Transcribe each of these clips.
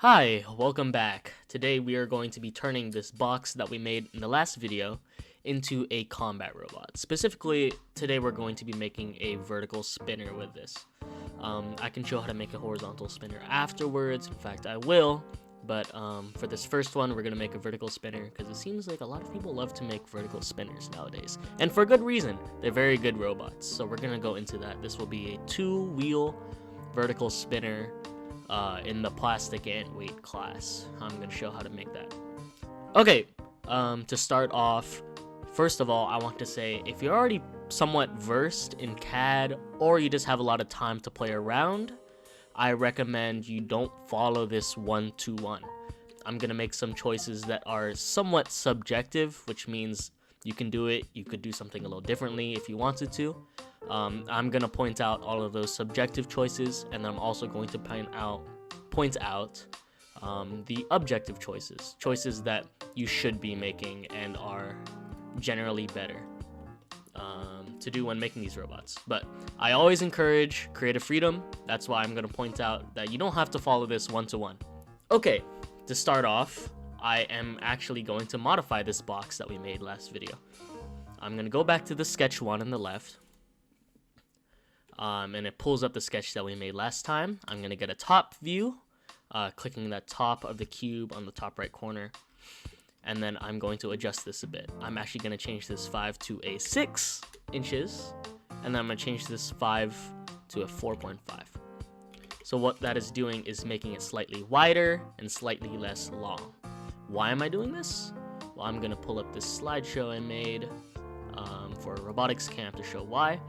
Hi, welcome back. Today we are going to be turning this box that we made in the last video into a combat robot. Specifically, today we're going to be making a vertical spinner with this. I can show how to make a horizontal spinner afterwards. In fact, I will. But for this first one, we're going to make a vertical spinner because it seems like a lot of people love to make vertical spinners nowadays. And for good reason. They're very good robots. So we're going to go into that. This will be a 2-wheel vertical spinner in the plastic and weight class. I'm going to show how to make that. Okay, to start off, first of all, I want to say if you're already somewhat versed in CAD or you just have a lot of time to play around, I recommend you don't follow this one-to-one. I'm going to make some choices that are somewhat subjective, which means you can do it, you could do something a little differently if you wanted to. I'm going to point out all of those subjective choices, and I'm also going to point out the objective choices that you should be making and are generally better to do when making these robots. But I always encourage creative freedom. That's why I'm going to point out that you don't have to follow this one-to-one. Okay, to start off, I am actually going to modify this box that we made last video. I'm going to go back to the sketch one on the left. And it pulls up the sketch that we made last time. I'm going to get a top view, clicking that top of the cube on the top right corner. And then I'm going to adjust this a bit. I'm actually going to change this 5 to a 6 inches. And then I'm going to change this 5 to a 4.5. So what that is doing is making it slightly wider and slightly less long. Why am I doing this? Well, I'm going to pull up this slideshow I made for a robotics camp to show why.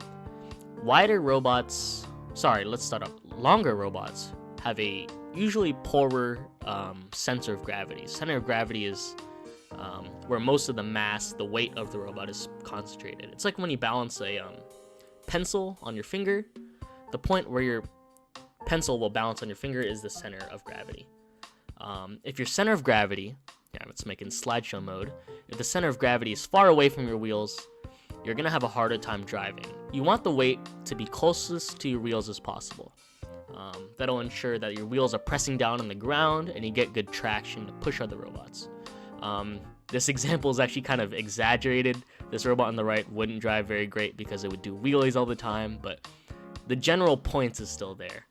Longer robots have a usually poorer center of gravity. Center of gravity is where most of the mass, the weight of the robot is concentrated. It's like when you balance a pencil on your finger. The point where your pencil will balance on your finger is the center of gravity. If your center of gravity, let's make it in slideshow mode. If the center of gravity is far away from your wheels, you're going to have a harder time driving. You want the weight to be closest to your wheels as possible. That'll ensure that your wheels are pressing down on the ground and you get good traction to push other robots. This example is actually kind of exaggerated. This robot on the right wouldn't drive very great because it would do wheelies all the time, but the general point is still there.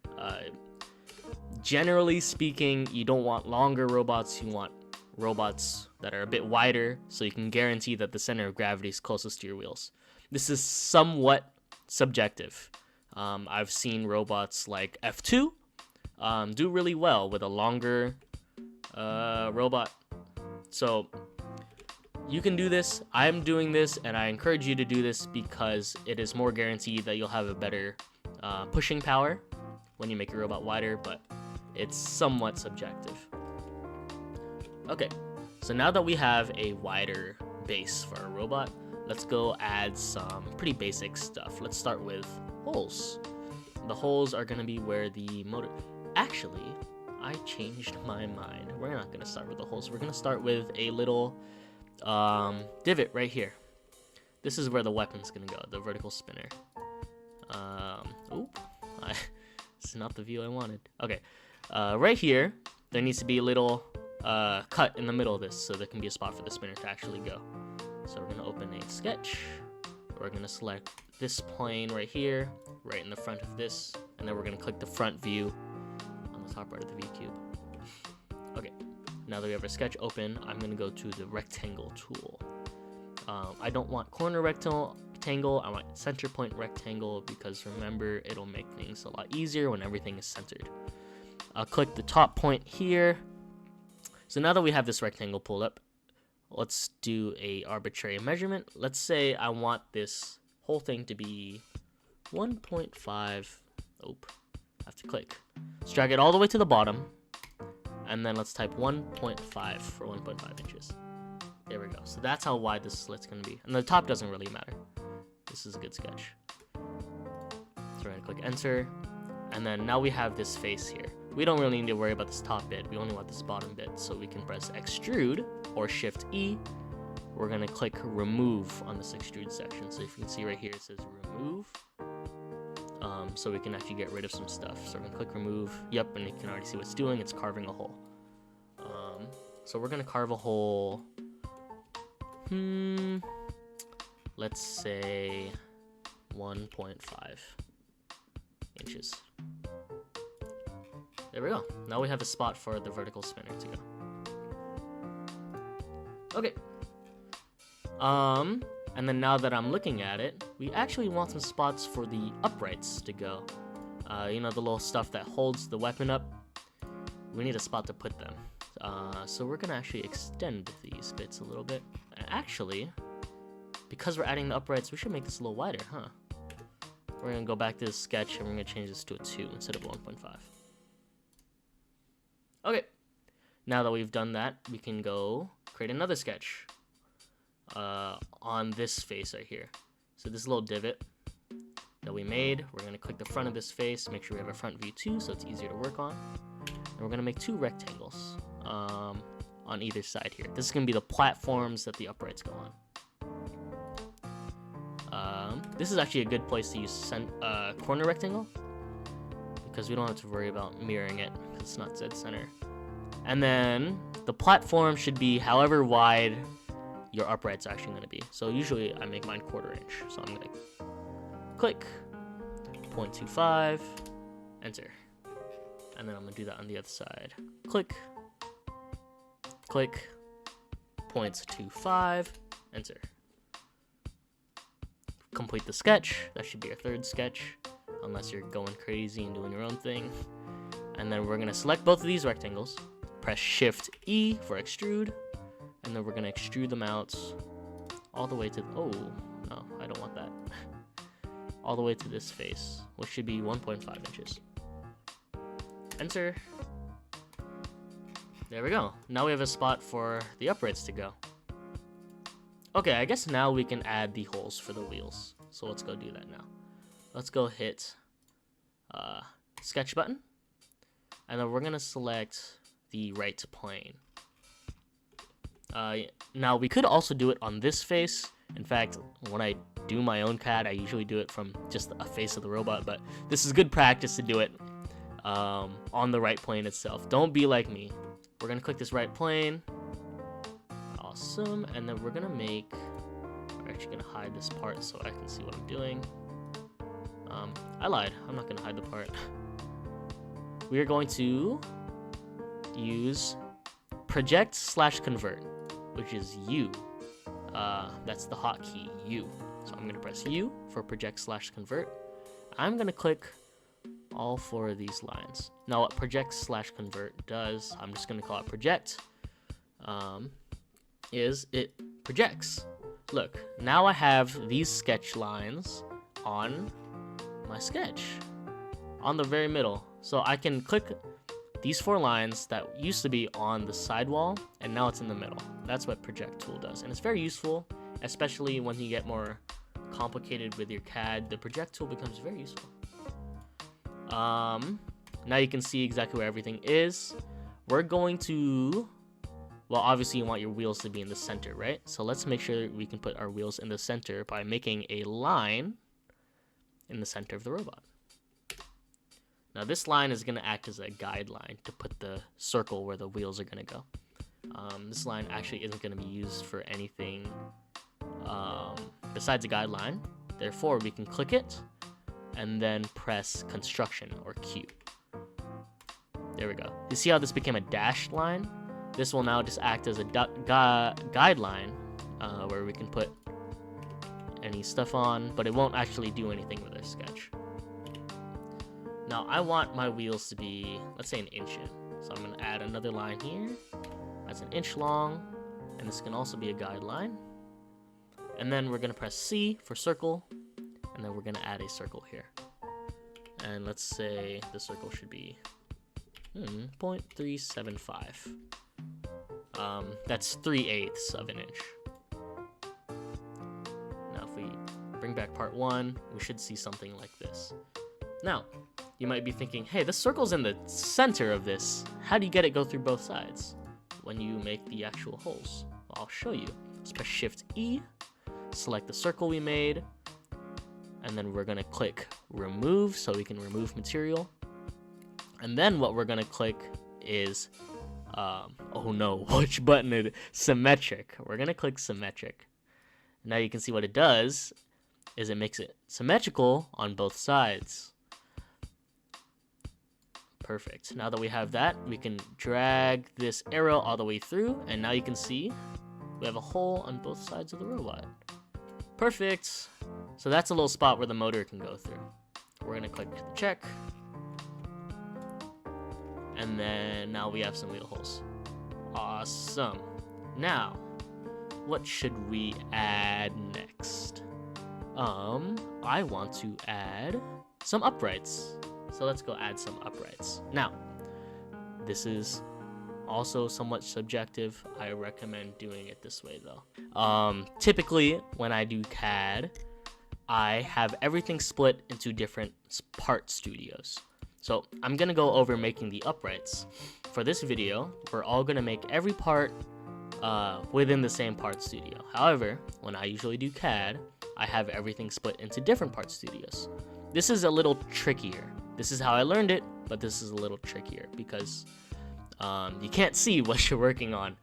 Generally speaking, you don't want longer robots, you want robots that are a bit wider so you can guarantee that the center of gravity is closest to your wheels. This is somewhat subjective. I've seen robots like F2 do really well with a longer robot. So you can do this. I'm doing this, and I encourage you to do this because it is more guaranteed that you'll have a better pushing power when you make your robot wider, but it's somewhat subjective. Okay, so now that we have a wider base for our robot, let's go add some pretty basic stuff. Let's start with holes. The holes are going to be where the motor... Actually, I changed my mind. We're not going to start with the holes. We're going to start with a little divot right here. This is where the weapon's going to go, the vertical spinner. It's not the view I wanted. Okay, right here, there needs to be a little cut in the middle of this so there can be a spot for the spinner to actually go. So we're going to open a sketch. We're going to select this plane right here, right in the front of this, and then we're going to click the front view on the top right of the view cube. Okay, now that we have our sketch open, I'm going to go to the rectangle tool. I don't want corner rectangle, I want center point rectangle because remember, it'll make things a lot easier when everything is centered. I'll click the top point here. So now that we have this rectangle pulled up, let's do a arbitrary measurement. Let's say I want this whole thing to be 1.5. I have to click. Let's drag it all the way to the bottom, and then let's type 1.5 for 1.5 inches. There we go. So that's how wide this slit's going to be. And the top doesn't really matter. This is a good sketch. So we're going to click enter. And then now we have this face here. We don't really need to worry about this top bit. We only want this bottom bit. So we can press extrude or shift E. We're going to click remove on this extrude section. So if you can see right here, it says remove. So we can actually get rid of some stuff. So we're going to click remove. Yep, and you can already see what it's doing. It's carving a hole. So we're gonna carve a hole. Let's say 1.5 inches. There we go. Now we have a spot for the vertical spinner to go. Okay. And then now that I'm looking at it, we actually want some spots for the uprights to go. You know, the little stuff that holds the weapon up. We need a spot to put them. So we're gonna actually extend these bits a little bit. And actually, because we're adding the uprights, we should make this a little wider, huh? We're gonna go back to the sketch and we're gonna change this to a 2 instead of 1.5. Okay. Now that we've done that, we can go create another sketch on this face right here. So this little divot that we made, we're gonna click the front of this face, make sure we have a front view too, so it's easier to work on. And we're gonna make 2 rectangles on either side here. This is gonna be the platforms that the uprights go on. This is actually a good place to use corner rectangle because we don't have to worry about mirroring it because it's not dead center. And then the platform should be however wide your upright's actually going to be. So usually I make mine 1/4 inch. So I'm going to click 0.25, enter. And then I'm going to do that on the other side. Click, click, 0.25, enter. Complete the sketch. That should be our 3rd sketch, unless you're going crazy and doing your own thing. And then we're going to select both of these rectangles, press Shift E for extrude, and then we're going to extrude them out all the way to, oh, no, I don't want that. All the way to this face, which should be 1.5 inches. Enter. There we go. Now we have a spot for the uprights to go. Okay, I guess now we can add the holes for the wheels. So let's go do that now. Let's go hit sketch button. And then we're going to select the right plane. Now we could also do it on this face. In fact, when I do my own CAD, I usually do it from just a face of the robot. But this is good practice to do it on the right plane itself. Don't be like me. We're going to click this right plane. Awesome. And then we're gonna we're actually gonna hide this part so I can see what I'm doing. I lied. I'm not gonna hide the part. We are going to use project/convert, which is U. That's the hotkey U. So I'm gonna press U for project/convert. I'm gonna click all 4 of these lines. Now what project/convert does, I'm just gonna call it project. Is it projects. Look, now I have these sketch lines on my sketch, on the very middle. So I can click these 4 lines that used to be on the side wall, and now it's in the middle. That's what project tool does, and it's very useful, especially when you get more complicated with your CAD. The project tool becomes very useful. Now you can see exactly where everything is. We're going to, well, obviously you want your wheels to be in the center, right? So let's make sure we can put our wheels in the center by making a line in the center of the robot. Now this line is going to act as a guideline to put the circle where the wheels are going to go. This line actually isn't going to be used for anything besides a guideline. Therefore, we can click it and then press construction or Q. There we go. You see how this became a dashed line? This will now just act as a guideline where we can put any stuff on, but it won't actually do anything with our sketch. Now I want my wheels to be, let's say, 1 inch in. So I'm going to add another line here. That's 1 inch long, and this can also be a guideline. And then we're going to press C for circle, and then we're going to add a circle here. And let's say the circle should be 0.375. That's 3/8 of 1 inch. Now if we bring back part 1, we should see something like this. Now, you might be thinking, hey, the circle's in the center of this. How do you get it go through both sides when you make the actual holes? Well, I'll show you. Let's press Shift E, select the circle we made, and then we're gonna click remove so we can remove material. And then what we're gonna click is Oh no, which button is it? Symmetric. We're gonna click symmetric. Now you can see what it does is it makes it symmetrical on both sides. Perfect. Now that we have that, we can drag this arrow all the way through, and now you can see we have a hole on both sides of the robot. Perfect. So that's a little spot where the motor can go through. We're gonna click the check. And then now we have some wheel holes. Awesome. Now, what should we add next? I want to add some uprights. So let's go add some uprights. Now, this is also somewhat subjective. I recommend doing it this way though. Typically, when I do CAD, I have everything split into different part studios. So I'm gonna go over making the uprights. For this video, we're all gonna make every part within the same part studio. However, when I usually do CAD, I have everything split into different part studios. This is a little trickier. This is how I learned it, but this is a little trickier because you can't see what you're working on.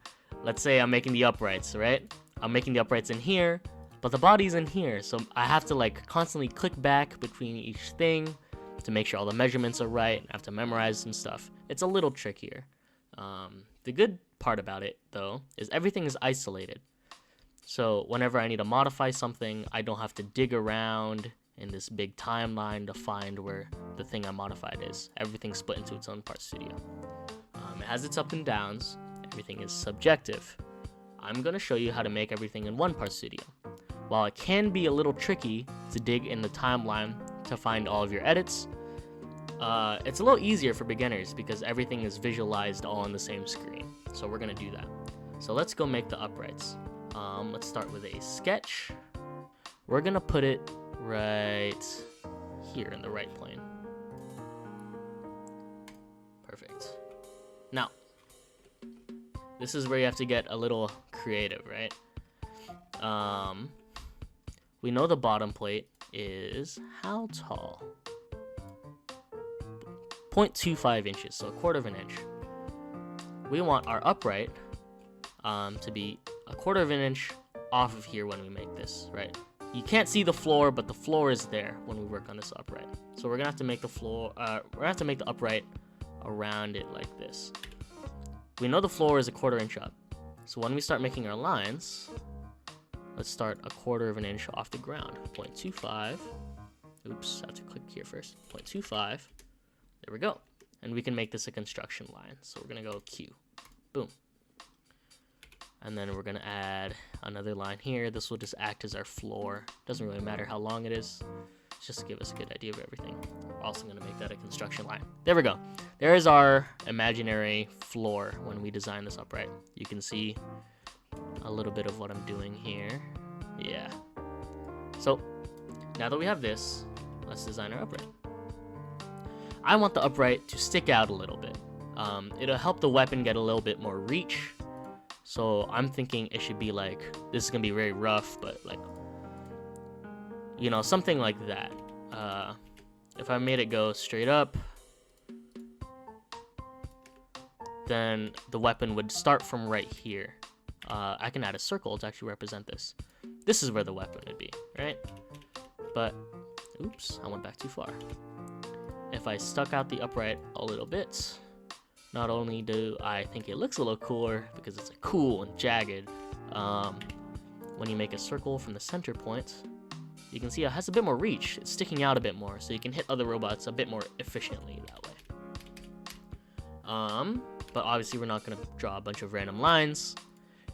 Let's say I'm making the uprights, right? I'm making the uprights in here, but the body's in here, so I have to like constantly click back between each thing to make sure all the measurements are right. I have to memorize some stuff. It's a little trickier. The good part about it, though, is everything is isolated. So whenever I need to modify something, I don't have to dig around in this big timeline to find where the thing I modified is. Everything's split into its own part studio. It has its up and downs. Everything is subjective. I'm going to show you how to make everything in one part studio. While it can be a little tricky to dig in the timeline to find all of your edits, it's a little easier for beginners because everything is visualized all on the same screen. So we're going to do that. So let's go make the uprights. Let's start with a sketch. We're going to put it right here in the right plane. Perfect. Now, this is where you have to get a little creative, right? We know the bottom plate is how tall? 0.25 inches, so a quarter of an inch. We want our upright to be a quarter of an inch off of here when we make this, right? You can't see the floor, but the floor is there when we work on this upright. So we're gonna have to make the floor, we're gonna have to make the upright around it like this. We know the floor is a quarter inch up. So when we start making our lines, let's start a quarter of an inch off the ground. 0.25. Oops, I have to click here first. 0.25. There we go. And we can make this a construction line. So we're gonna go Q. Boom. And then we're gonna add another line here. This will just act as our floor. Doesn't really matter how long it is. It's just to give us a good idea of everything. We're also gonna make that a construction line. There we go. There is our imaginary floor when we design this upright. You can see a little bit of what I'm doing here. Yeah. So now that we have this, let's design our upright. I want the upright to stick out a little bit. It'll help the weapon get a little bit more reach. So I'm thinking it should be like, this is gonna be very rough, but like, you know, something like that. If I made it go straight up, then the weapon would start from right here. I can add a circle to actually represent this. This is where the weapon would be, right? But, oops, I went back too far. If I stuck out the upright a little bit, not only do I think it looks a little cooler because it's cool and jagged, when you make a circle from the center point, you can see it has a bit more reach. It's sticking out a bit more, so you can hit other robots a bit more efficiently that way. But obviously we're not going to draw a bunch of random lines.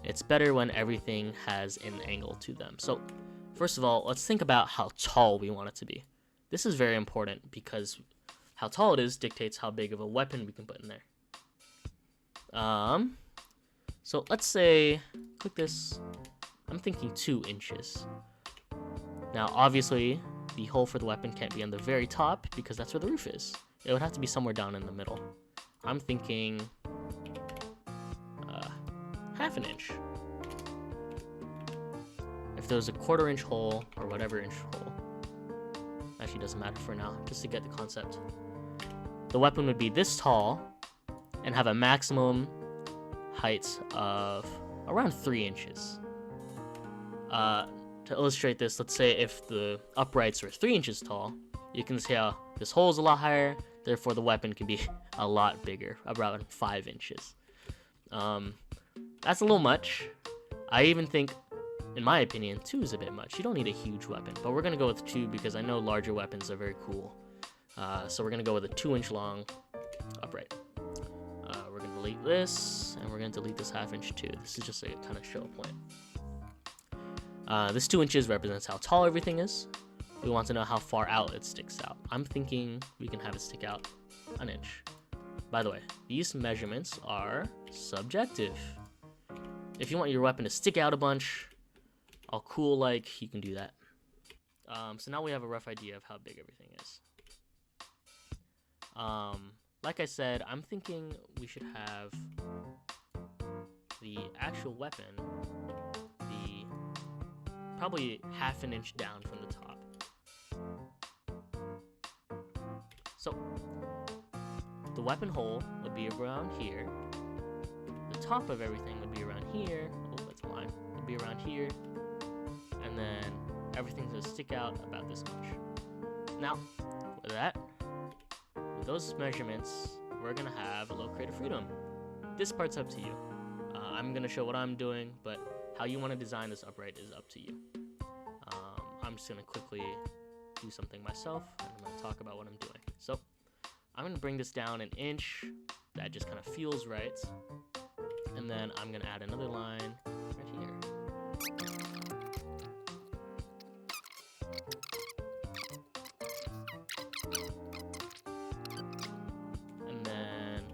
It's better when everything has an angle to them. So first of all, let's think about how tall we want it to be. This is very important because how tall it is dictates how big of a weapon we can put in there. So let's say, click this, I'm thinking 2 inches. Now, obviously, the hole for the weapon can't be on the very top because that's where the roof is. It would have to be somewhere down in the middle. I'm thinking half an inch. If there's a quarter inch hole or whatever inch hole, actually doesn't matter for now, just to get the concept. The weapon would be this tall and have a maximum height of around 3 inches. To illustrate this, let's say if the uprights are 3 inches tall, you can see how this hole is a lot higher, therefore the weapon can be a lot bigger, around 5 inches. That's a little much. I even think, in my opinion, 2 is a bit much. You don't need a huge weapon, but we're gonna go with 2 because I know larger weapons are very cool. So we're gonna go with a 2-inch long upright. We're gonna delete this, and we're gonna delete this 1/2 inch too. This is just a kind of show point. This 2 inches represents how tall everything is. We want to know how far out it sticks out. I'm thinking we can have it stick out 1 inch. By the way, these measurements are subjective. If you want your weapon to stick out a bunch, all cool like, you can do that. So now we have a rough idea of how big everything is. Like I said, I'm thinking we should have the actual weapon be probably 1/2 inch down from the top. So the weapon hole would be around here. The top of everything would be around here. Oh, that's a line. Would be around here. And then everything's gonna stick out about this much. Now, with that, with those measurements, we're gonna have a low creative freedom. This part's up to you. I'm gonna show what I'm doing, but how you want to design this upright is up to you. I'm just gonna quickly do something myself, and I'm gonna talk about what I'm doing. So I'm gonna bring this down 1 inch. That just kind of feels right. And then I'm gonna add another line right here. And then,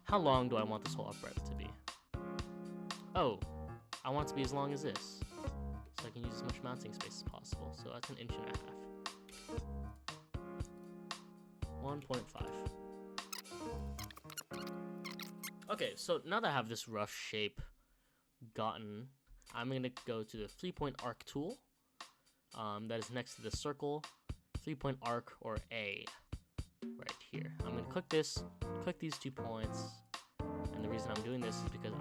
how long do I want this whole upright to be? Oh, I want it to be as long as this, so I can use as much mounting space as possible. So that's 1.5 inches. 1.5. Okay, so now that I have this rough shape gotten, I'm going to go to the 3-point arc tool that is next to the circle, 3-point arc, or A, right here. I'm going to click this, click these 2 points, and the reason I'm doing this is because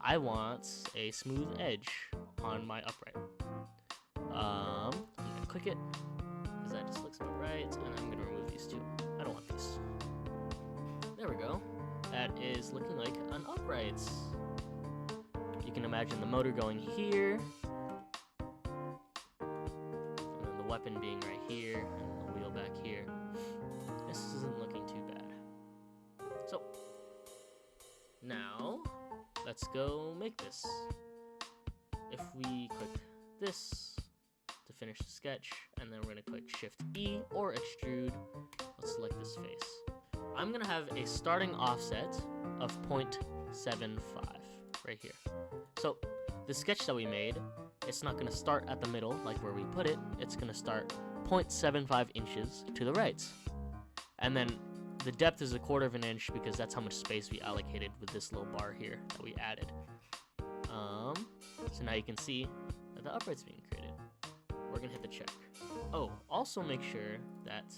I want a smooth edge on my upright. I'm going to click it, because that just looks about right, and I'm going to remove these 2. I don't want these. There we go. That is looking like an upright. You can imagine the motor going here, and then the weapon being right here, and the wheel back here. This isn't looking too bad. So, now, let's go make this. If we click this to finish the sketch, and then we're going to click Shift E or Extrude, let's select this face. I'm going to have a starting offset of 0.75 right here. So the sketch that we made, it's not going to start at the middle like where we put it. It's going to start 0.75 inches to the right. And then the depth is 1/4 inch because that's how much space we allocated with this little bar here that we added. So now you can see that the upright's being created. We're going to hit the check. Oh, also make sure that,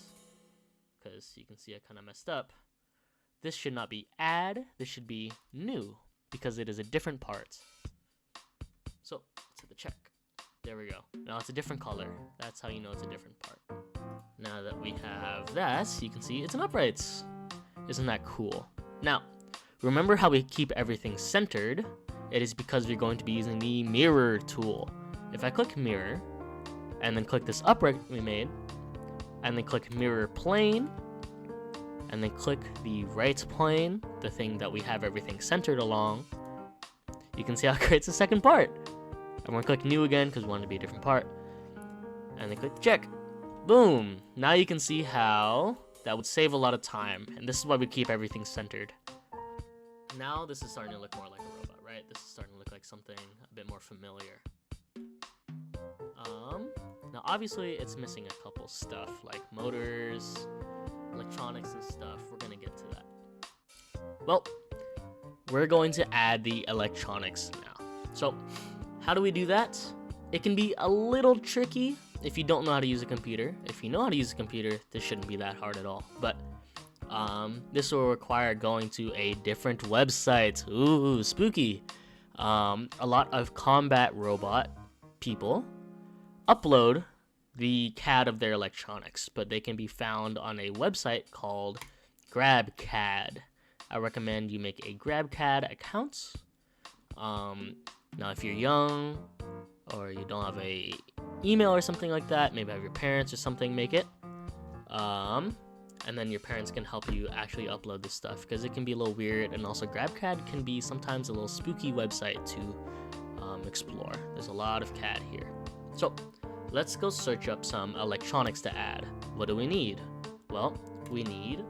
because you can see I kind of messed up, this should not be add, this should be new, because it is a different part. So let's hit the check. There we go. Now it's a different color. That's how you know it's a different part. Now that we have that, you can see it's an upright. Isn't that cool? Now, remember how we keep everything centered? It is because we're going to be using the mirror tool. If I click mirror, and then click this upright we made, and then click mirror plane, and then click the right plane, the thing that we have everything centered along, you can see how it creates a second part. And we're gonna click new again because we want it to be a different part, and then click check. Boom! Now you can see how that would save a lot of time, and this is why we keep everything centered. Now this is starting to look more like a robot, right? This is starting to look like something a bit more familiar. Now obviously it's missing a couple stuff like motors, electronics and stuff. We're gonna get to that. Well, we're going to add the electronics now. So how do we do that? It can be a little tricky if you don't know how to use a computer. If you know how to use a computer, this shouldn't be that hard at all. But This will require going to a different website. Ooh, spooky. A lot of combat robot people upload the CAD of their electronics, but they can be found on a website called CAD. I recommend you make a CAD account. Now, if you're young or you don't have a email or something like that, maybe have your parents or something make it. And then your parents can help you actually upload this stuff, because it can be a little weird, and also CAD can be sometimes a little spooky website to explore. There's a lot of CAD here. So let's go search up some electronics to add. What do we need? Well, we need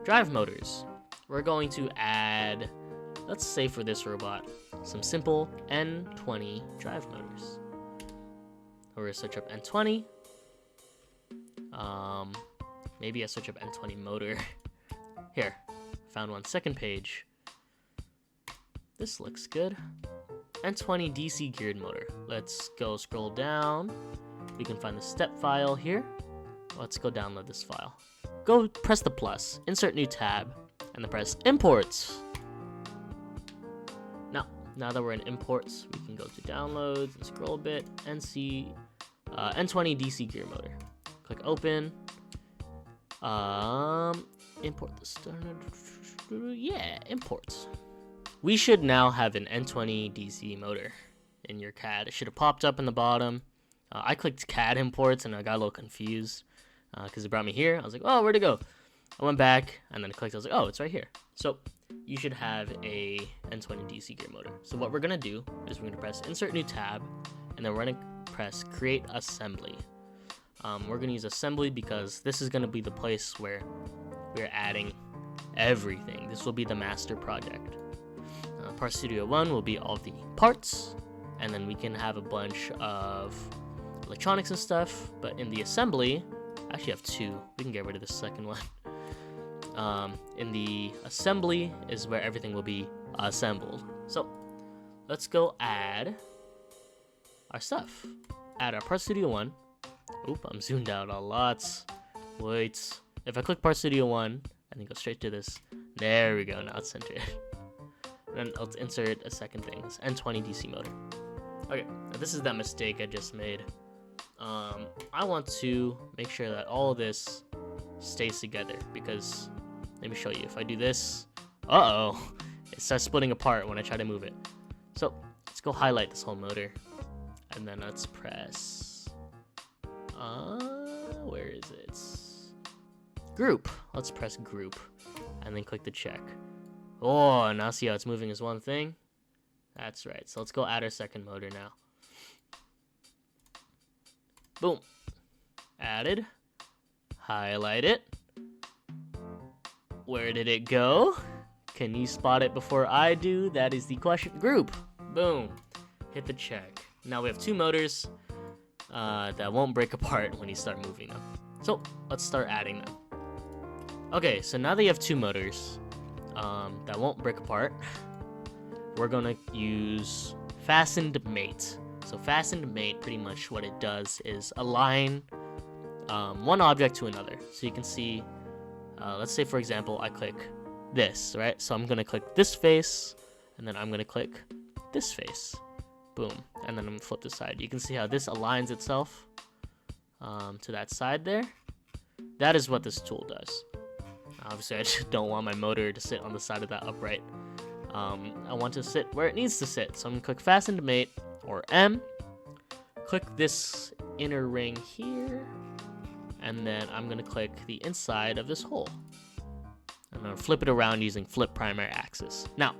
drive motors. We're going to add, let's say for this robot, some simple N20 drive motors. We're gonna search up N20. Maybe I search up N20 motor. Here, found one, second page. This looks good. N20 DC geared motor. Let's go scroll down. We can find the step file here. Let's go download this file. Go press the plus, insert new tab, and then press imports. Now that we're in imports, we can go to downloads and scroll a bit and see N20 DC gear motor. Click open. Import the standard. Yeah, imports. We should now have an N20 DC motor in your CAD. It should have popped up in the bottom. I clicked CAD imports and I got a little confused because it brought me here. I was like, oh, where'd it go? I went back and then I clicked. I was like, oh, it's right here. So you should have a N20 DC gear motor. So what we're gonna do is we're gonna press insert new tab, and then we're gonna press create assembly. We're gonna use assembly because this is gonna be the place where we're adding everything. This will be the master project. Part Studio 1 will be all the parts, and then we can have a bunch of electronics and stuff, but in the assembly, I actually have two. We can get rid of the second one. In the assembly is where everything will be assembled. So let's go add our stuff. Add our Part Studio 1. Oop, I'm zoomed out a lot. Wait. If I click Part Studio 1 and then go straight to this, there we go. Now it's centered. Then let's insert a second thing. It's N20 DC motor. Okay, now this is that mistake I just made. I want to make sure that all of this stays together, because let me show you. If I do this, it starts splitting apart when I try to move it. So let's go highlight this whole motor, and then let's press where is it? Group. Let's press group and then click the check. Oh, now see how it's moving as one thing? That's right. So let's go add our second motor now. Boom. Added. Highlight it. Where did it go? Can you spot it before I do? That is the question. Group. Boom. Hit the check. Now we have two motors that won't break apart when you start moving them. So let's start adding them. Okay, so now that you have two motors that won't break apart, we're gonna use fastened mate. So fastened mate, pretty much what it does is align one object to another. So you can see, let's say for example, I click this, right? So I'm gonna click this face, and then I'm gonna click this face. Boom. And then I'm gonna flip this side. You can see how this aligns itself to that side there. That is what this tool does. Obviously, I just don't want my motor to sit on the side of that upright. I want to sit where it needs to sit. So I'm gonna click fastened mate, or M. Click this inner ring here, and then I'm gonna click the inside of this hole. I'm gonna flip it around using flip primary axis. Now,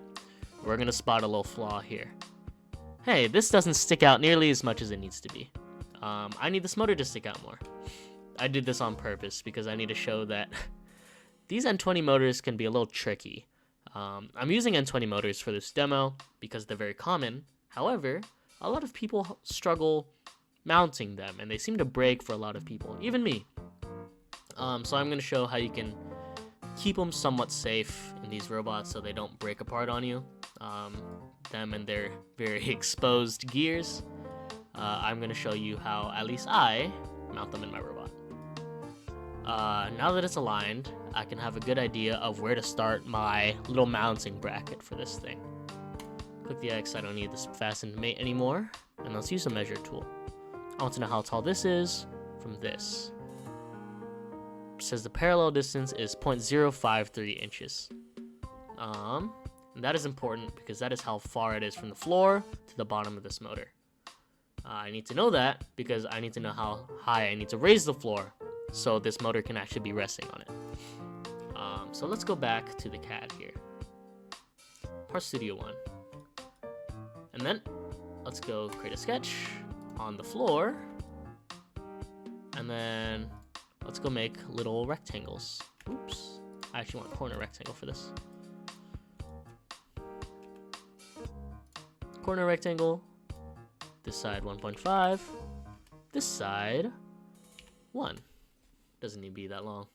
we're gonna spot a little flaw here. Hey, this doesn't stick out nearly as much as it needs to be. I need this motor to stick out more. I did this on purpose because I need to show that these N20 motors can be a little tricky. I'm using N20 motors for this demo because they're very common. However, a lot of people struggle mounting them, and they seem to break for a lot of people, even me. So I'm going to show how you can keep them somewhat safe in these robots so they don't break apart on you. Them and their very exposed gears. I'm going to show you how at least I mount them in my robot. Now that it's aligned, I can have a good idea of where to start my little mounting bracket for this thing. Click the X, I don't need this fastened mate anymore. And let's use a measure tool. I want to know how tall this is from this. It says the parallel distance is 0.053 inches. And that is important because that is how far it is from the floor to the bottom of this motor. I need to know that because I need to know how high I need to raise the floor so this motor can actually be resting on it. So let's go back to the CAD here. Parts Studio 1. And then let's go create a sketch on the floor. And then let's go make little rectangles. Oops. I actually want a corner rectangle for this. Corner rectangle. This side 1.5. This side 1. Doesn't need to be that long.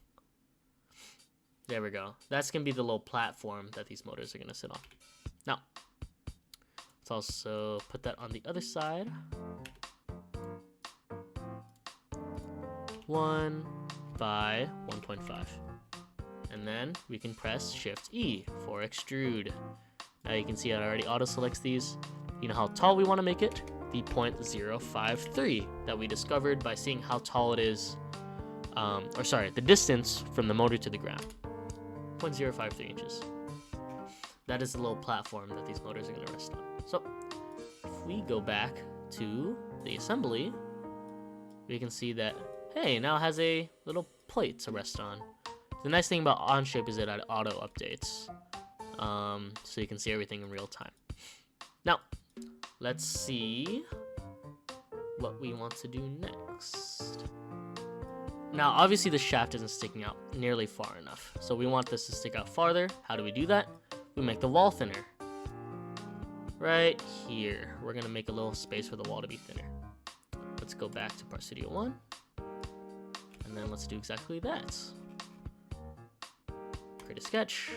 There we go. That's going to be the little platform that these motors are going to sit on. Now, let's also put that on the other side. 1 by 1.5. And then we can press Shift E for extrude. Now you can see it already auto selects these. You know how tall we want to make it? The 0.053 that we discovered by seeing how tall it is. The distance from the motor to the ground. 0.053 inches. That is the little platform that these motors are going to rest on. So, if we go back to the assembly, we can see that, hey, now it has a little plate to rest on. The nice thing about Onshape is that it auto updates. So you can see everything in real time. Now, let's see what we want to do next. Now, obviously the shaft isn't sticking out nearly far enough. So we want this to stick out farther. How do we do that? We make the wall thinner. Right here. We're going to make a little space for the wall to be thinner. Let's go back to Parts Studio 1. And then let's do exactly that. Create a sketch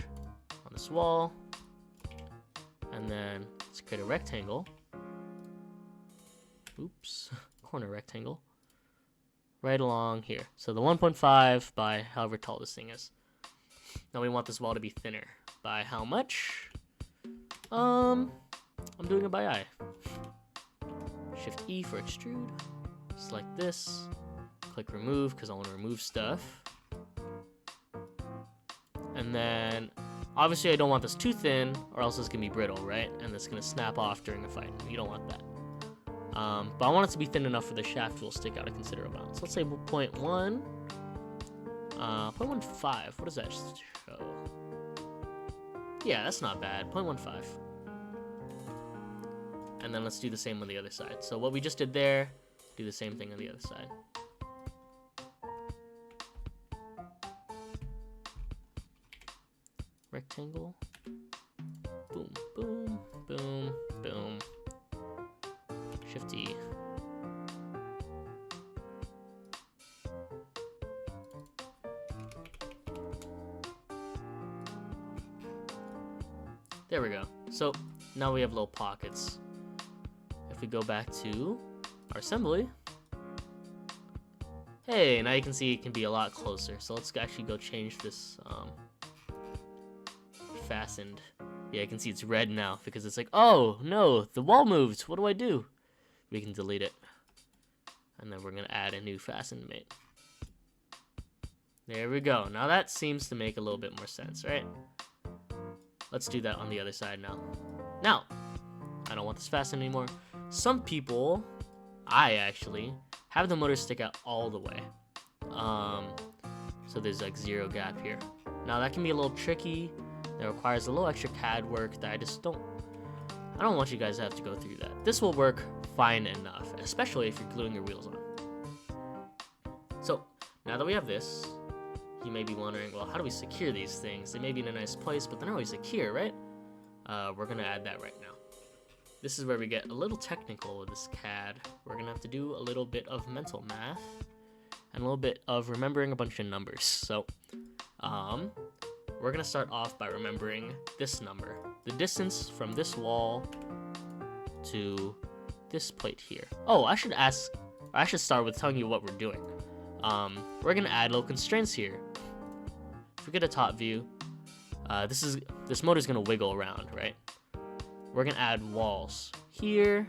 on this wall. And then let's create a rectangle. Oops. Corner rectangle. Right along here. So the 1.5 by however tall this thing is. Now we want this wall to be thinner. By how much? I'm doing it by eye. Shift E for extrude. Select this. Click remove because I want to remove stuff. And then obviously I don't want this too thin or else it's going to be brittle, right? And it's going to snap off during a fight. You don't want that. But I want it to be thin enough for the shaft will stick out a considerable amount. So let's say 0.1. 0.15. What does that show? Yeah, that's not bad. 0.15. And then let's do the same on the other side. So what we just did there, do the same thing on the other side. Rectangle. Boom, boom, boom, boom. Shift E. There we go. So now we have little pockets. If we go back to our assembly, hey, now you can see it can be a lot closer. So let's actually go change this fastened. Yeah, you can see it's red now because it's like, oh no, the wall moved. What do I do? We can delete it. And then we're going to add a new fastened mate. There we go. Now that seems to make a little bit more sense, right? Let's do that on the other side now. Now, I don't want this fastened anymore. Some people, I actually, have the motor stick out all the way. So there's like zero gap here. Now that can be a little tricky. It requires a little extra CAD work that I don't want you guys to have to go through that. This will work fine enough, especially if you're gluing your wheels on. So, now that we have this, you may be wondering, well, how do we secure these things? They may be in a nice place, but they're not always secure, right? We're gonna add that right now. This is where we get a little technical with this CAD. We're gonna have to do a little bit of mental math and a little bit of remembering a bunch of numbers. So, we're gonna start off by remembering this number. The distance from this wall to this plate here. Oh, I should start with telling you what we're doing. we're gonna add little constraints here. If we get a top view, this motor is gonna wiggle around, right? We're gonna add walls here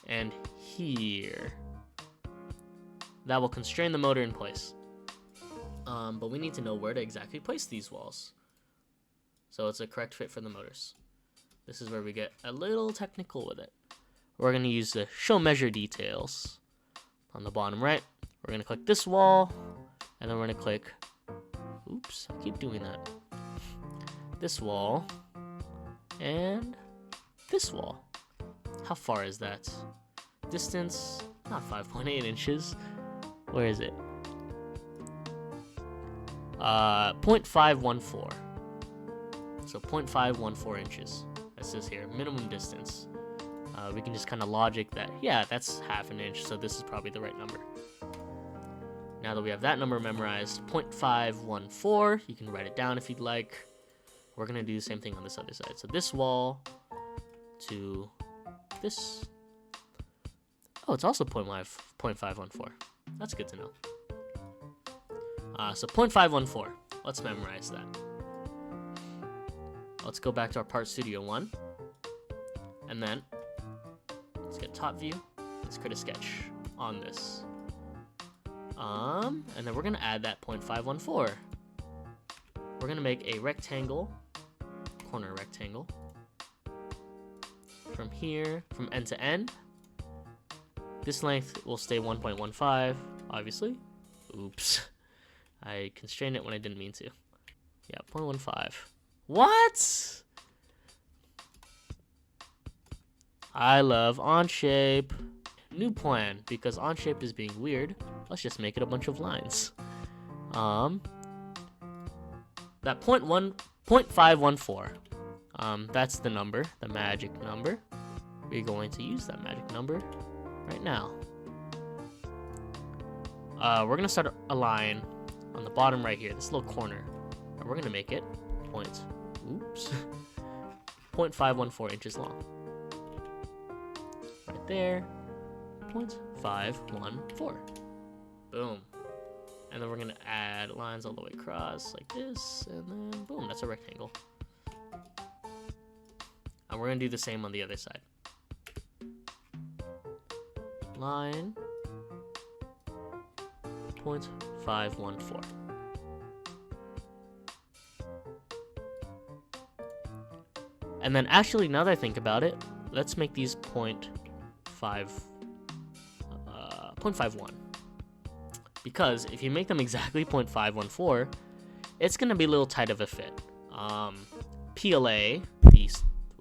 and here. That will constrain the motor in place. But we need to know where to exactly place these walls, so it's a correct fit for the motors. This is where we get a little technical with it. We're gonna use the show measure details on the bottom right. We're gonna click this wall, and then we're gonna click, oops, I keep doing that, this wall, and this wall. How far is that? Distance, not 5.8 inches. Where is it? 0.514. So 0.514 inches. That says here, minimum distance. We can just kind of logic that, yeah, that's half an inch, so this is probably the right number. Now that we have that number memorized, 0.514, you can write it down if you'd like. We're gonna do the same thing on this other side. So this wall to this. Oh, it's also 0.514. That's good to know. So 0.514. Let's memorize that. Let's go back to our Part Studio 1. And then, let's get top view. Let's create a sketch on this. And then we're going to add that 0.514. We're going to make a rectangle, corner rectangle, from here, from end to end. This length will stay 1.15, obviously. Oops. I constrained it when I didn't mean to. Yeah, 0.15. What? I love Onshape. New plan, because Onshape is being weird, let's just make it a bunch of lines. That 0.514, that's the number, the magic number. We're going to use that magic number right now. We're gonna start a line on the bottom right here, this little corner, and we're gonna make it 0.514 inches long. Right there, 0.514. Boom. And then we're gonna add lines all the way across like this, and then boom, that's a rectangle. And we're gonna do the same on the other side. Line 0.514. And then actually, now that I think about it, let's make these 0.51. Because if you make them exactly 0.514, it's gonna be a little tight of a fit. PLA,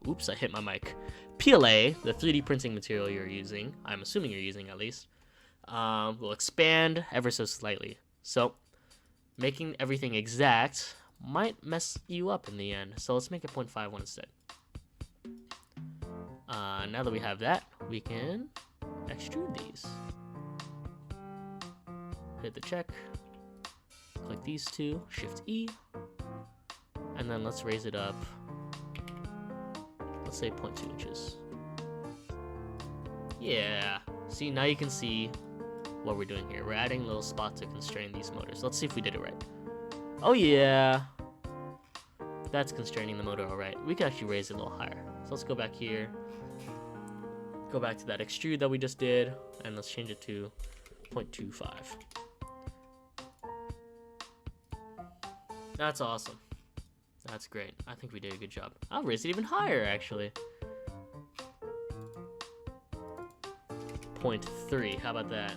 oops, I hit my mic. PLA, the 3D printing material you're using, I'm assuming you're using at least, will expand ever so slightly. So making everything exact might mess you up in the end. So let's make it 0.51 instead. Now that we have that, we can extrude these. Hit the check, click these two, Shift E, and then let's raise it up, let's say 0.2 inches. Yeah, see, now you can see what we're doing here. We're adding a little spot to constrain these motors. Let's see if we did it right. Oh yeah, that's constraining the motor all right. We can actually raise it a little higher. So let's go back here, go back to that extrude that we just did, and let's change it to 0.25. That's awesome. That's great. I think we did a good job. I'll raise it even higher, actually. 0.3. How about that?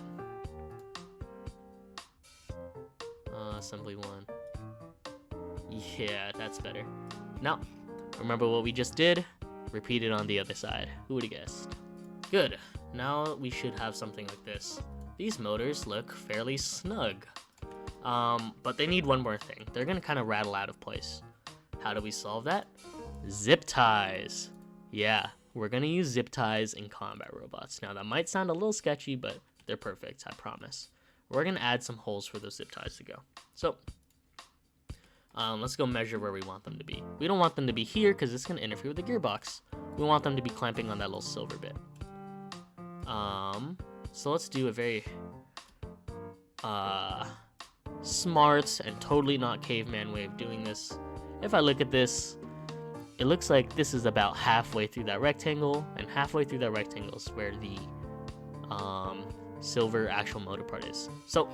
Assembly 1. Yeah, that's better. Now, remember what we just did? Repeat it on the other side. Who would have guessed? Good. Now we should have something like this. These motors look fairly snug. But they need one more thing. They're gonna kind of rattle out of place. How do we solve that? Zip ties. Yeah, we're gonna use zip ties in combat robots. Now that might sound a little sketchy, but they're perfect, I promise. We're gonna add some holes for those zip ties to go. So, let's go measure where we want them to be. We don't want them to be here because it's gonna interfere with the gearbox. We want them to be clamping on that little silver bit. So let's do a very smart and totally not caveman way of doing this. If I look at this, it looks like this is about halfway through that rectangle, and halfway through that rectangle is where the silver actual motor part is. So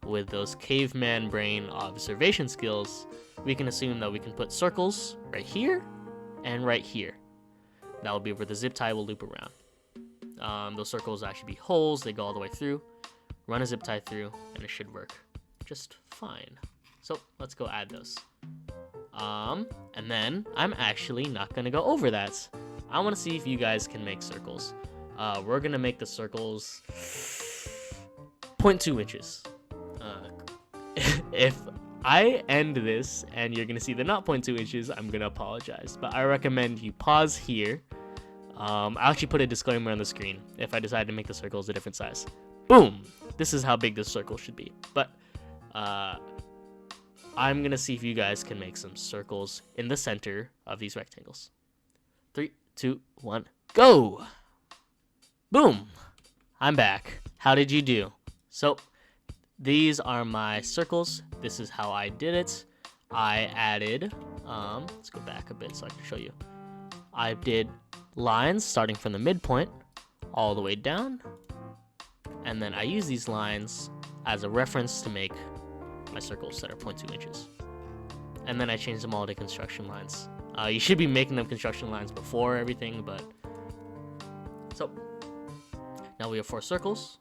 with those caveman brain observation skills, we can assume that we can put circles right here and right here. That will be where the zip tie will loop around. Those circles actually be holes, they go all the way through. Run a zip tie through, and it should work just fine. So let's go add those. And then I'm actually not gonna go over that. I wanna see if you guys can make circles. We're gonna make the circles 0.2 inches. If I end this and you're gonna see they're not 0.2 inches, I'm gonna apologize. But I recommend you pause here. I'll actually put a disclaimer on the screen if I decide to make the circles a different size. Boom! This is how big this circle should be. But I'm gonna see if you guys can make some circles in the center of these rectangles. 3, 2, 1, go! Boom! I'm back. How did you do? So these are my circles. This is how I did it. I added, let's go back a bit so I can show you. I did lines starting from the midpoint all the way down. And then I use these lines as a reference to make my circles that are 0.2 inches. And then I changed them all to construction lines. You should be making them construction lines before everything, but... So, now we have 4 circles.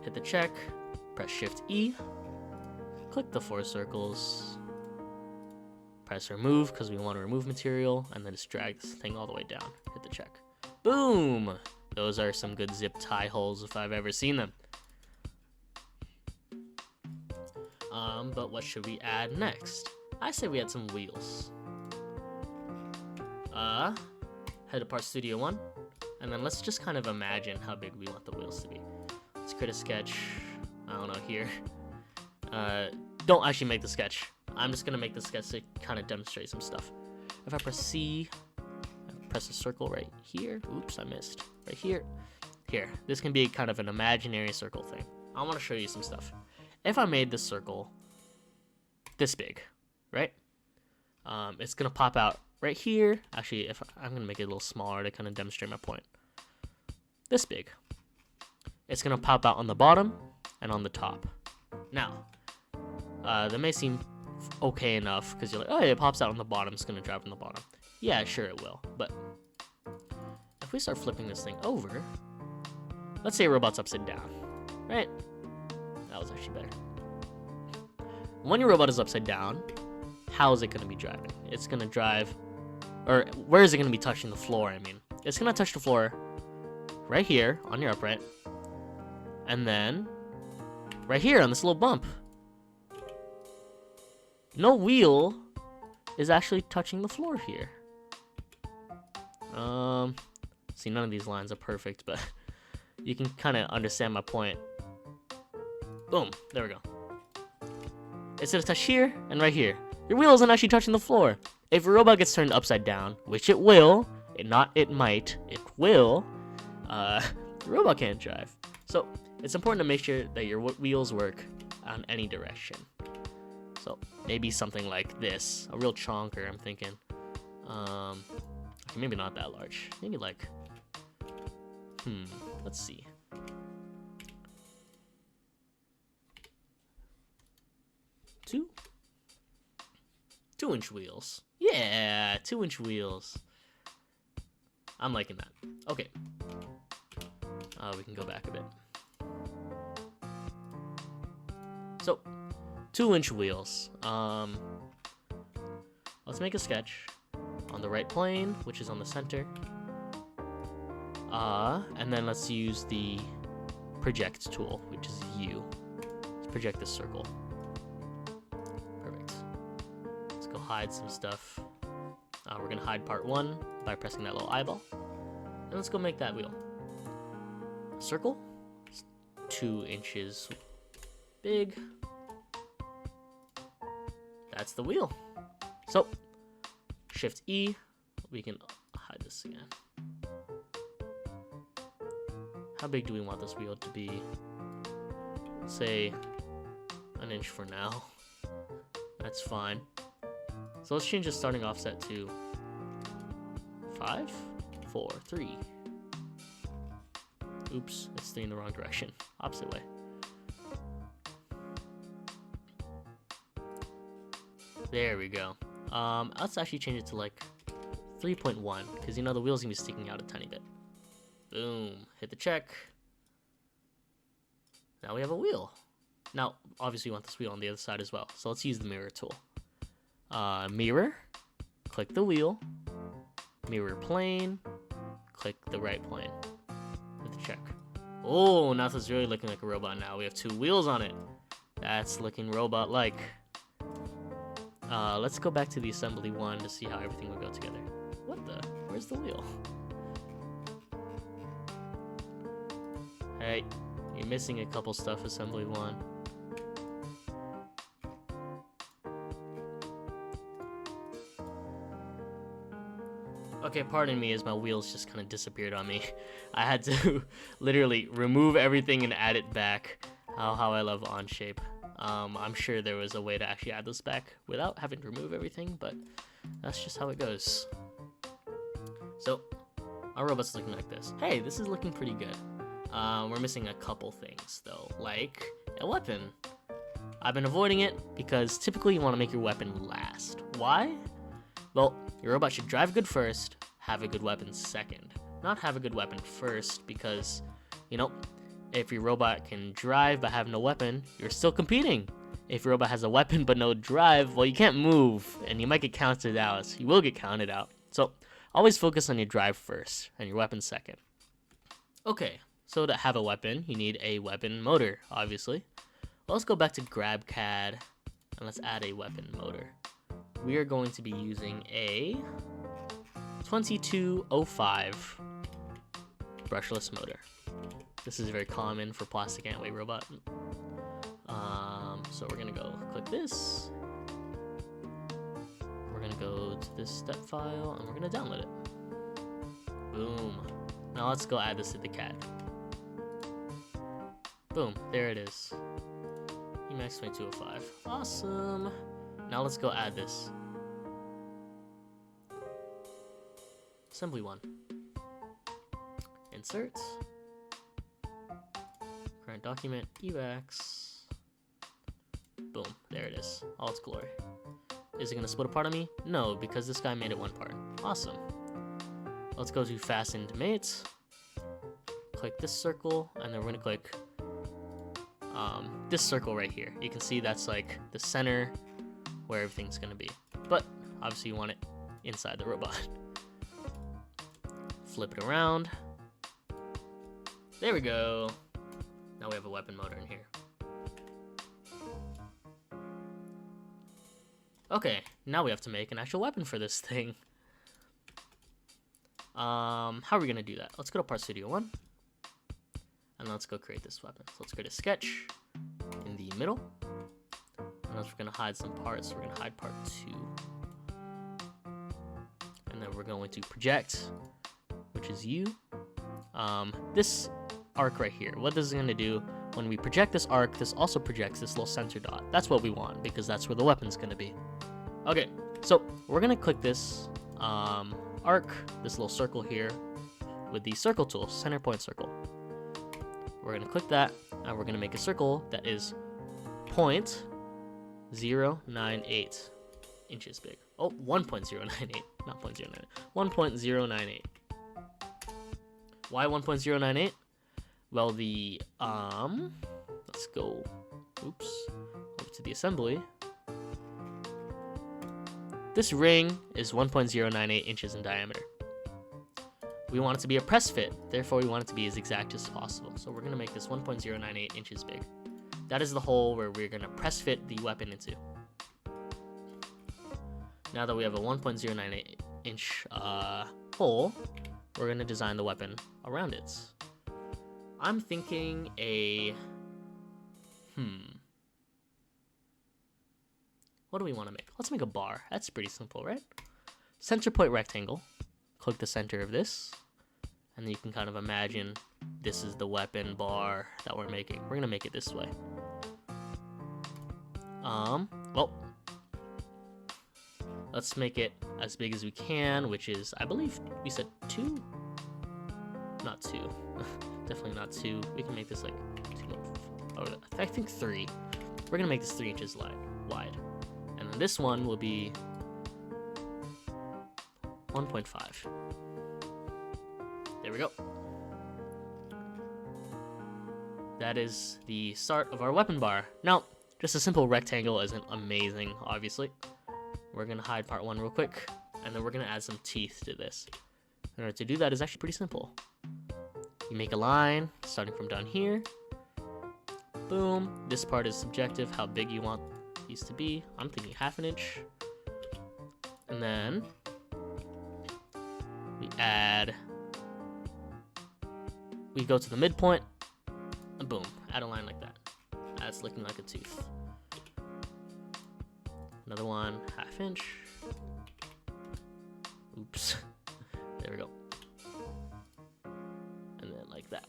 Hit the check, press Shift E, click the 4 circles, press remove because we want to remove material, and then just drag this thing all the way down. Hit the check. Boom! Those are some good zip tie holes if I've ever seen them. But what should we add next? I say we add some wheels. Head to Part Studio 1, and then let's just kind of imagine how big we want the wheels to be. Let's create a sketch, I don't know, here. Don't actually make the sketch. I'm just gonna make the sketch to kind of demonstrate some stuff. If I press C, I press a circle right here. Oops, I missed. Right here. Here, this can be kind of an imaginary circle thing. I want to show you some stuff. If I made this circle this big, right? It's gonna pop out right here. Actually, if I'm gonna make it a little smaller to kind of demonstrate my point. This big. It's gonna pop out on the bottom and on the top. Now, that may seem okay enough because you're like, oh, it pops out on the bottom. It's gonna drop on the bottom. Yeah, sure it will. But if we start flipping this thing over, let's say a robot's upside down, right? That was actually better. When your robot is upside down, how is it going to be driving? It's going to drive, or where is it going to be touching the floor, I mean? It's going to touch the floor right here on your upright, and then right here on this little bump. No wheel is actually touching the floor here. See, none of these lines are perfect, but you can kind of understand my point. Boom, there we go. It's gonna touch here and right here. Your wheel isn't actually touching the floor. If your robot gets turned upside down, which it will, it will, the robot can't drive. So it's important to make sure that your wheels work on any direction. So maybe something like this, a real chonker, I'm thinking. Maybe not that large. Maybe like, let's see. 2-inch wheels. Yeah, 2-inch wheels. I'm liking that. Okay. We can go back a bit. So, 2-inch wheels. Let's make a sketch on the right plane, which is on the center. And then let's use the project tool, which is U. Let's project this circle. Perfect. Let's go hide some stuff. We're gonna hide part 1 by pressing that little eyeball. And let's go make that wheel. Circle. It's 2 inches big. That's the wheel. So, Shift E, we can hide this again. How big do we want this wheel to be? Say an inch for now. That's fine. So let's change the starting offset to 5, 4, 3. Oops, it's 3 in the wrong direction. Opposite way. There we go. Let's actually change it to like 3.1, because you know the wheel's gonna be sticking out a tiny bit. Boom. Hit the check. Now we have a wheel. Now, obviously you want this wheel on the other side as well. So let's use the mirror tool. Mirror. Click the wheel. Mirror plane. Click the right plane. Hit the check. Oh, now this is really looking like a robot now. We have 2 wheels on it. That's looking robot-like. Let's go back to the assembly one to see how everything would go together. What the? Where's the wheel? Hey, you're missing a couple stuff, assembly one. Okay, pardon me as my wheels just kind of disappeared on me. I had to literally remove everything and add it back. How I love Onshape. I'm sure there was a way to actually add this back without having to remove everything, but that's just how it goes. So, our robot's looking like this. Hey, this is looking pretty good. We're missing a couple things, though, like a weapon. I've been avoiding it because typically you want to make your weapon last. Why? Well, your robot should drive good first, have a good weapon second. Not have a good weapon first because, you know, if your robot can drive but have no weapon, you're still competing. If your robot has a weapon but no drive, well, you can't move, and you might get counted out. You will get counted out. So, always focus on your drive first, and your weapon second. Okay, so to have a weapon, you need a weapon motor, obviously. Well, let's go back to Grab CAD, and let's add a weapon motor. We are going to be using a 2205 brushless motor. This is very common for plastic antweight robot. So we're gonna go click this. We're gonna go to this step file and we're gonna download it. Boom. Now let's go add this to the CAD. Boom, there it is. Emacs 2205. Awesome. Now let's go add this. Assembly 1. Insert. Current document, evacs. Boom, there it is. All its glory. Is it gonna split apart on me? No, because this guy made it one part. Awesome. Let's go to fastened mate. Click this circle, and then we're gonna click this circle right here. You can see that's like the center where everything's gonna be. But obviously you want it inside the robot. Flip it around. There we go. Now we have a weapon motor in here. Okay, now we have to make an actual weapon for this thing. How are we gonna do that? Let's go to Part Studio 1. And let's go create this weapon. So let's create a sketch in the middle. And we're gonna hide some parts. We're gonna hide part 2. And then we're going to project, which is U. This arc right here, what this is gonna do, when we project this arc, this also projects this little center dot. That's what we want, because that's where the weapon's gonna be. Okay, so we're gonna click this arc, this little circle here, with the circle tool, center point circle. We're gonna click that, and we're gonna make a circle that is 0.098 inches big. Oh, 1.098, not 0.098, 1.098. Why 1.098? Well, the, let's go, oops, over to the assembly. This ring is 1.098 inches in diameter. We want it to be a press fit, therefore we want it to be as exact as possible. So we're gonna make this 1.098 inches big. That is the hole where we're gonna press fit the weapon into. Now that we have a 1.098 inch hole, we're gonna design the weapon around it. I'm thinking a, what do we want to make? Let's make a bar. That's pretty simple, right? Center point rectangle. Click the center of this. And then you can kind of imagine this is the weapon bar that we're making. We're going to make it this way. Well, let's make it as big as we can, which is, I believe we said 2? Not 2. Definitely not 2. We can make this like 2, oh, I think 3. We're gonna make this 3 inches wide. And then this one will be 1.5. There we go. That is the start of our weapon bar. Now, just a simple rectangle isn't amazing, obviously. We're gonna hide part 1 real quick, and then we're gonna add some teeth to this. In order to do that is actually pretty simple. You make a line, starting from down here. Boom. This part is subjective, how big you want these to be. I'm thinking 1/2 inch. And then we go to the midpoint, and boom, add a line like that. That's looking like a tooth. Another one, 1/2 inch. Oops. There we go. And then like that.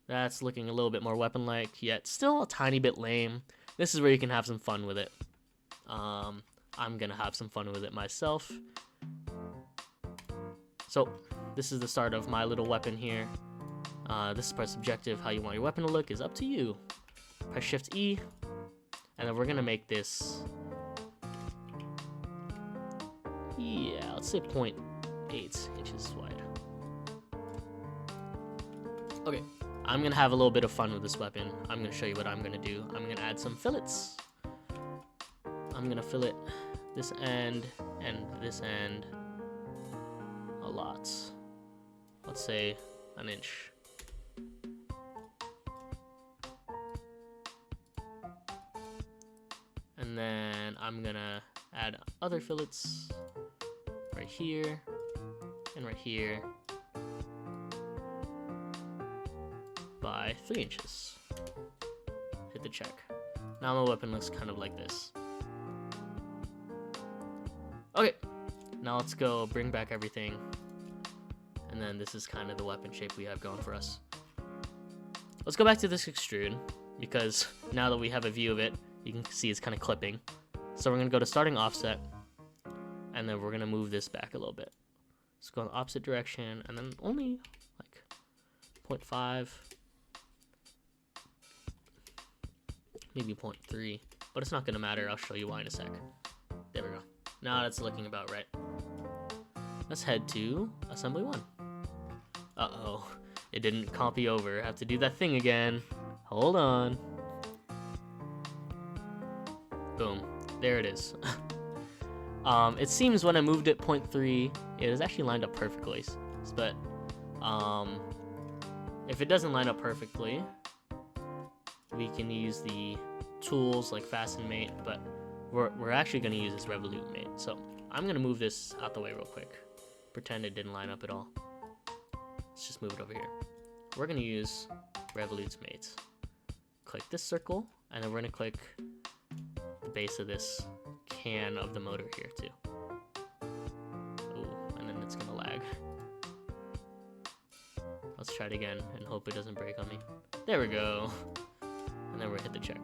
That's looking a little bit more weapon-like, yet still a tiny bit lame. This is where you can have some fun with it. I'm gonna have some fun with it myself. So, this is the start of my little weapon here. This is part subjective. How you want your weapon to look is up to you. Press Shift E, and then we're gonna make this, yeah, let's say 0.8 inches wide. Okay, I'm gonna have a little bit of fun with this weapon. I'm gonna show you what I'm gonna do. I'm gonna add some fillets. I'm gonna fillet this end and this end a lot. Let's say 1 inch. And then I'm gonna add other fillets right here and right here by 3 inches. Hit the check. Now my weapon looks kind of like this. Okay, now let's go bring back everything. And then this is kind of the weapon shape we have going for us. Let's go back to this extrude, because now that we have a view of it, you can see it's kind of clipping. So we're gonna go to starting offset, and then we're gonna move this back a little bit. Let's go in the opposite direction, and then only like 0.5, maybe 0.3, but it's not gonna matter. I'll show you why in a sec. There we go. Now that's looking about right. Let's head to assembly 1. Uh-oh, it didn't copy over. I have to do that thing again. Hold on. Boom, there it is. It seems when I moved it 0.3, it is actually lined up perfectly. But if it doesn't line up perfectly, we can use the tools like fasten mate, but we're actually going to use this revolute mate. So I'm going to move this out the way real quick. Pretend it didn't line up at all. Let's just move it over here. We're going to use revolute mate. Click this circle, and then we're going to click the base of this can of the motor here too. Oh, and then it's going to lag. Let's try it again and hope it doesn't break on me. There we go. And then we'll hit the check.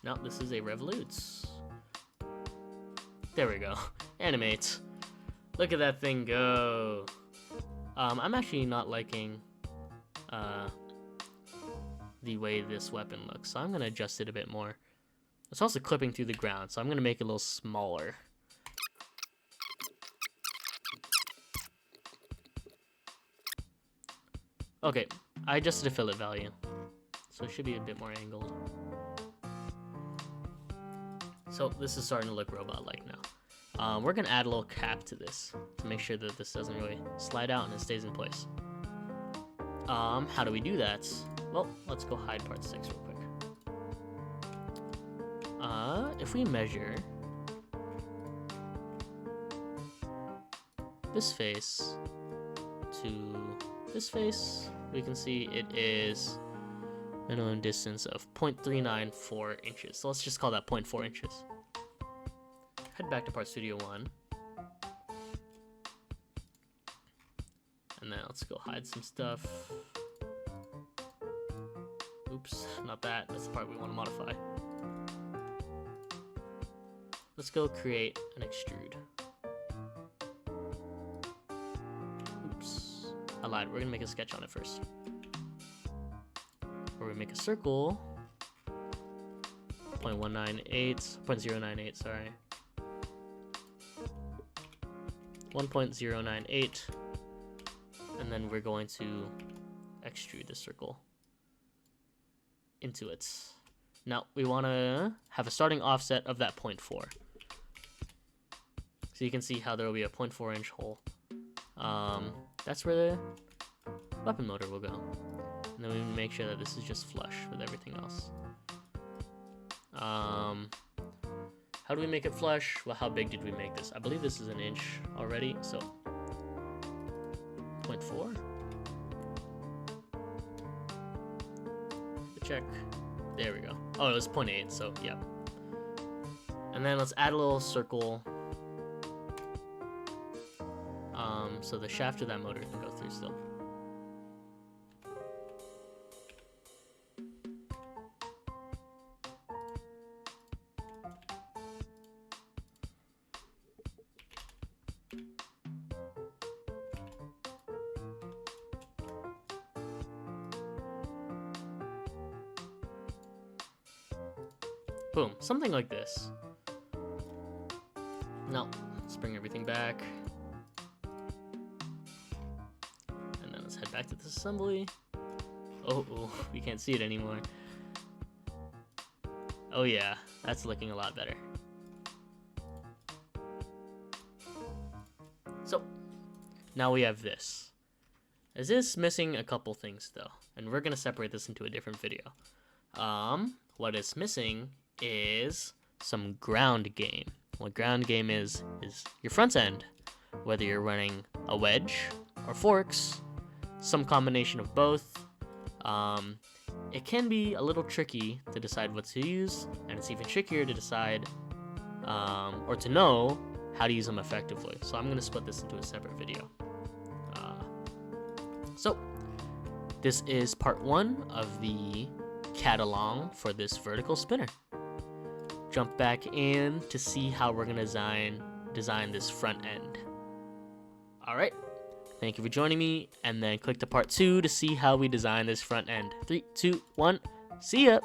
No, this is a revolutes. There we go. Animate. Look at that thing go. I'm actually not liking the way this weapon looks, so I'm gonna adjust it a bit more. It's also clipping through the ground, so I'm gonna make it a little smaller. Okay, I adjusted the fillet value, so it should be a bit more angled. So this is starting to look robot-like now. We're gonna add a little cap to this to make sure that this doesn't really slide out and it stays in place. How do we do that? Well, let's go hide part 6 real quick. If we measure this face to this face, we can see it is minimum distance of 0.394 inches. So let's just call that 0.4 inches. Head back to Part Studio 1. And then let's go hide some stuff. Oops, not that. That's the part we want to modify. Let's go create an extrude. Oops, I lied. We're gonna make a sketch on it first. Where we make a circle. 0.098, sorry. 1.098, and then we're going to extrude the circle into it. Now we want to have a starting offset of that 0.4. So you can see how there will be a 0.4 inch hole. That's where the weapon motor will go. And then we make sure that this is just flush with everything else. How do we make it flush? Well, how big did we make this? I believe this is an inch already, so 0.4. Check. There we go. Oh, it was 0.8, so yeah. And then let's add a little circle. So the shaft of that motor can go through still. Boom, something like this. Now, let's bring everything back. And then let's head back to this assembly. Oh, we can't see it anymore. Oh yeah, that's looking a lot better. So, now we have this. Is this missing a couple things though? And we're gonna separate this into a different video. What is missing is some ground game. What ground game is your front end, whether you're running a wedge or forks, some combination of both. It can be a little tricky to decide what to use, and it's even trickier to decide or to know how to use them effectively. So I'm going to split this into a separate video. So this is part 1 of the CAD along for this vertical spinner. Jump back in to see how we're gonna design this front end. All right, thank you for joining me, and then click to part 2 to see how we design this front end. 3, 2, 1, see ya.